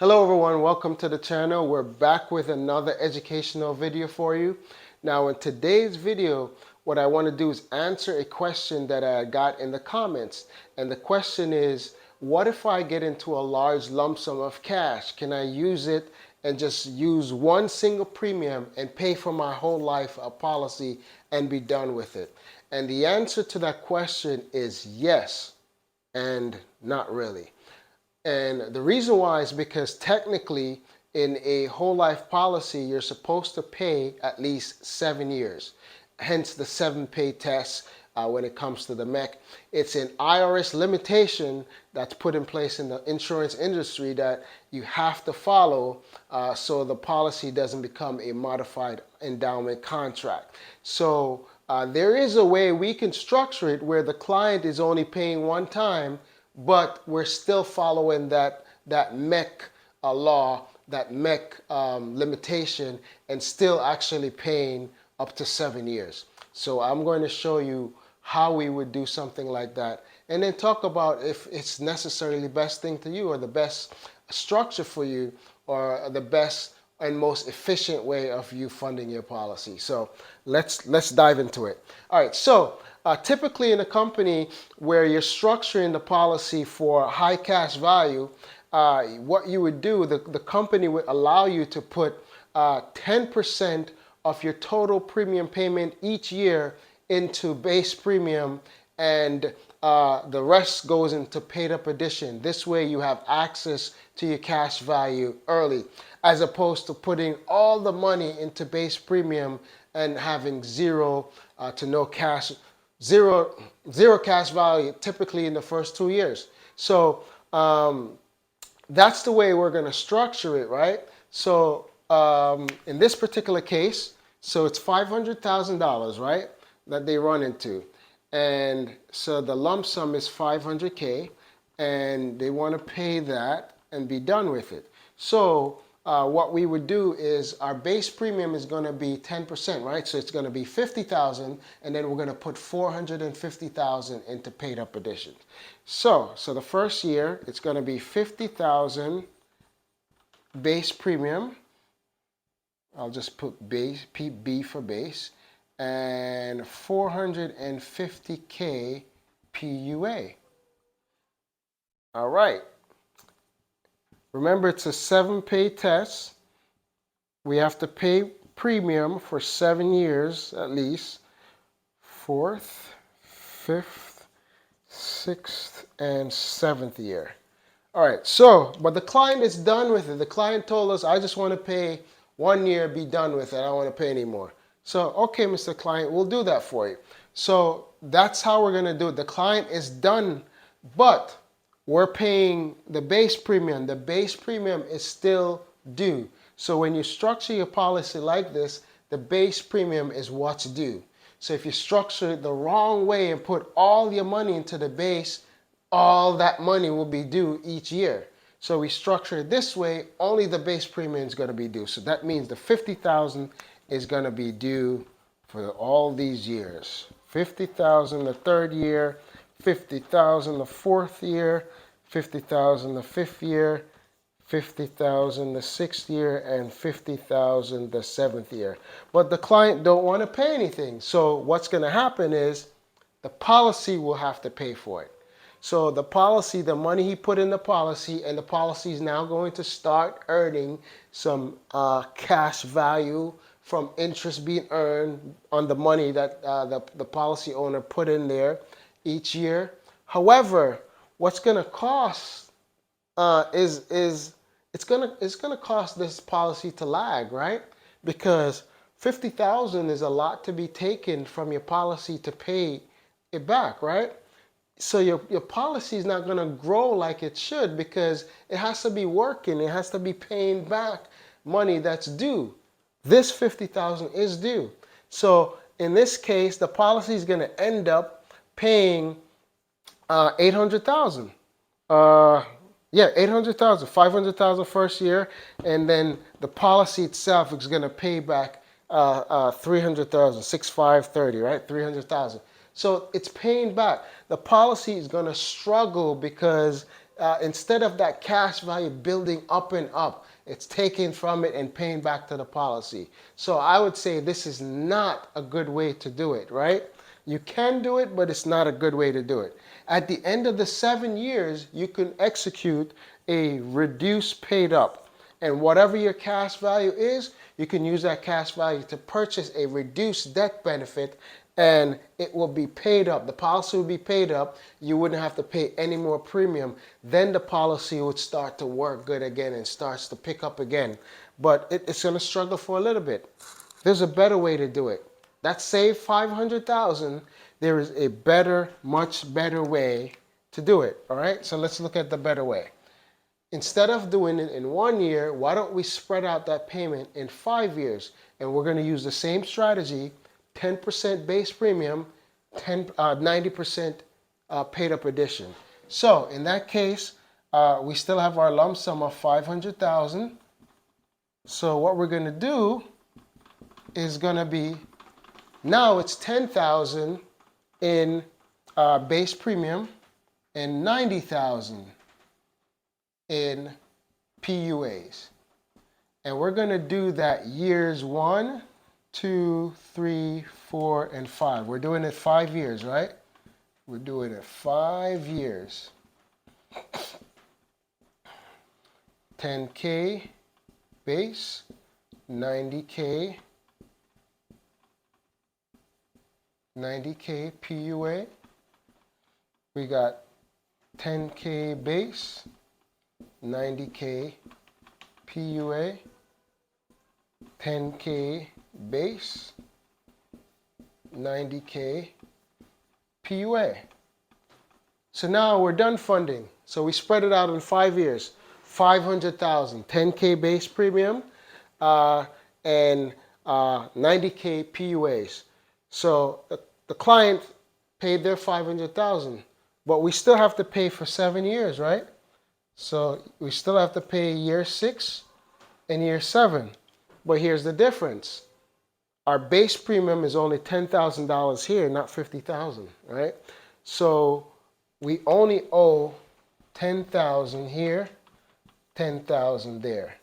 Hello everyone, welcome to the channel. We're back with another educational video for you. Now in today's video, what I want to do is answer a question that I got in the comments. And the question is, what if I get into a large lump sum of cash? Can I use it and just use one single premium and pay for my whole life policy and be done with it? And the answer to that question is yes and not really. And the reason why is because technically in a whole life policy, you're supposed to pay at least 7 years. Hence the 7-pay test when it comes to the MEC. It's an IRS limitation that's put in place in the insurance industry that you have to follow so the policy doesn't become a modified endowment contract. So there is a way we can structure it where the client is only paying one time, but we're still following that MEC law, that MEC limitation, and still actually paying up to 7 years. So I'm going to show you how we would do something like that, and then talk about if it's necessarily the best thing to you or the best structure for you or the best and most efficient way of you funding your policy. So let's dive into it. All right, so typically in a company where you're structuring the policy for high cash value, what you would do, the company would allow you to put 10% of your total premium payment each year into base premium, and the rest goes into paid up addition. This way you have access to your cash value early, as opposed to putting all the money into base premium and having zero cash value typically in the first 2 years. So that's the way we're going to structure it, right? So in this particular case, so it's $500,000, right, that they run into. And so the lump sum is $500K, and they want to pay that and be done with it. So what we would do is our base premium is going to be 10%, right? So it's going to be $50,000, and then we're going to put $450,000 into paid up additions. So the first year it's going to be $50,000 base premium. I'll just put base, B for base, and $450K PUA. All right. Remember, it's a 7-pay test. We have to pay premium for 7 years at least. 4th, 5th, 6th, and 7th year. All right, so, but the client is done with it. The client told us, I just want to pay 1 year, be done with it. I don't want to pay anymore. So, okay, Mr. Client, we'll do that for you. So that's how we're going to do it. The client is done, but we're paying the base premium. The base premium is still due. So when you structure your policy like this, the base premium is what's due. So if you structure it the wrong way and put all your money into the base, all that money will be due each year. So we structure it this way, only the base premium is going to be due. So that means the $50,000 is going to be due for all these years. $50,000 the 3rd year, $50,000 the 4th year, $50,000 the 5th year, $50,000 the 6th year, and $50,000 the 7th year. But the client don't want to pay anything. So what's going to happen is the policy will have to pay for it. So the policy, the money he put in the policy, and the policy is now going to start earning some cash value from interest being earned on the money that the policy owner put in there each year. However, what's going to cost is it's going to cost this policy to lag, right? Because $50,000 is a lot to be taken from your policy to pay it back, right? So your policy is not going to grow like it should, because it has to be working. It has to be paying back money that's due. This $50,000 is due. So in this case, the policy is going to end up paying $800,000. $800,000, $500,000 first year, and then the policy itself is going to pay back $300,000, 6,530, right? $300,000. So it's paying back. The policy is going to struggle because instead of that cash value building up and up, it's taken from it and paying back to the policy. So I would say this is not a good way to do it, right? You can do it, but it's not a good way to do it. At the end of the 7 years, you can execute a reduced paid up. And whatever your cash value is, you can use that cash value to purchase a reduced death benefit, and it will be paid up. The policy will be paid up. You wouldn't have to pay any more premium. Then the policy would start to work good again and starts to pick up again. But it's going to struggle for a little bit. There's a better way to do it. That saved $500,000. There is a better, much better way to do it. All right. So let's look at the better way. Instead of doing it in 1 year, why don't we spread out that payment in 5 years? And we're going to use the same strategy, 10% base premium, 90% paid up addition. So in that case, we still have our lump sum of $500,000. So what we're going to do is going to be, now it's $10,000 in base premium and $90,000 in PUAs. And we're going to do that years 1, 2, 3, 4, and 5. We're doing it 5 years, right? We're doing it 5 years. 10K base, 90K PUA. We got 10K base, 90K PUA, 10K base, 90K PUA. So now we're done funding. So we spread it out in 5 years. 500,000, 10K base premium, and 90K PUAs. So the client paid their 500,000, but we still have to pay for 7 years, right? So we still have to pay year 6 and year 7. But here's the difference. Our base premium is only $10,000 here, not $50,000, right? So we only owe $10,000 here, $10,000 there.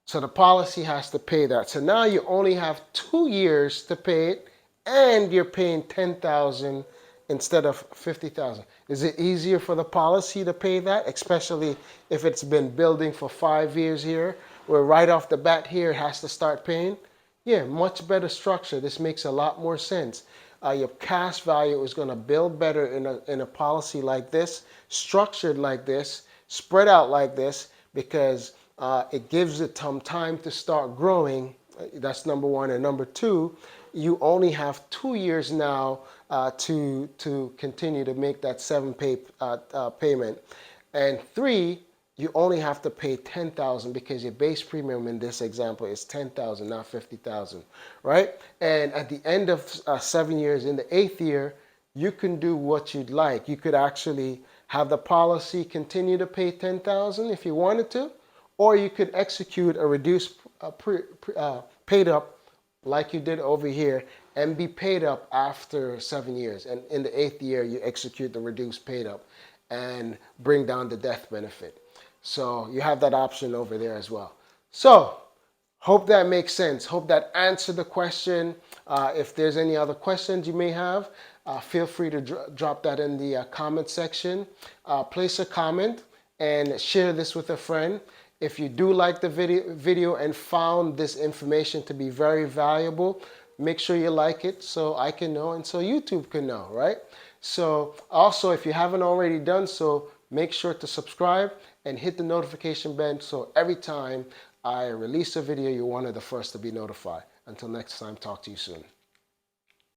So the policy has to pay that. So now you only have 2 years to pay it, and you're paying $10,000 instead of $50,000. Is it easier for the policy to pay that, especially if it's been building for 5 years here, where right off the bat here it has to start paying? Yeah, much better structure. This makes a lot more sense. Your cash value is going to build better in a policy like this, structured like this, spread out like this, because it gives it some time to start growing. That's number one. And number two, you only have 2 years now to continue to make that 7-pay payment. And 3, you only have to pay $10,000 because your base premium in this example is $10,000, not $50,000, right? And at the end of 7 years, in the 8th year, you can do what you'd like. You could actually have the policy continue to pay $10,000 if you wanted to, or you could execute a reduced paid up like you did over here and be paid up after 7 years. And in the 8th year, you execute the reduced paid up and bring down the death benefit. So you have that option over there as well. So hope that makes sense. Hope that answered the question. If there's any other questions you may have, feel free to drop that in the comment section. Place a comment and share this with a friend. If you do like the video and found this information to be very valuable, make sure you like it so I can know and so YouTube can know, right? So also, if you haven't already done so, make sure to subscribe and hit the notification bell so every time I release a video, you're one of the first to be notified. Until next time, talk to you soon.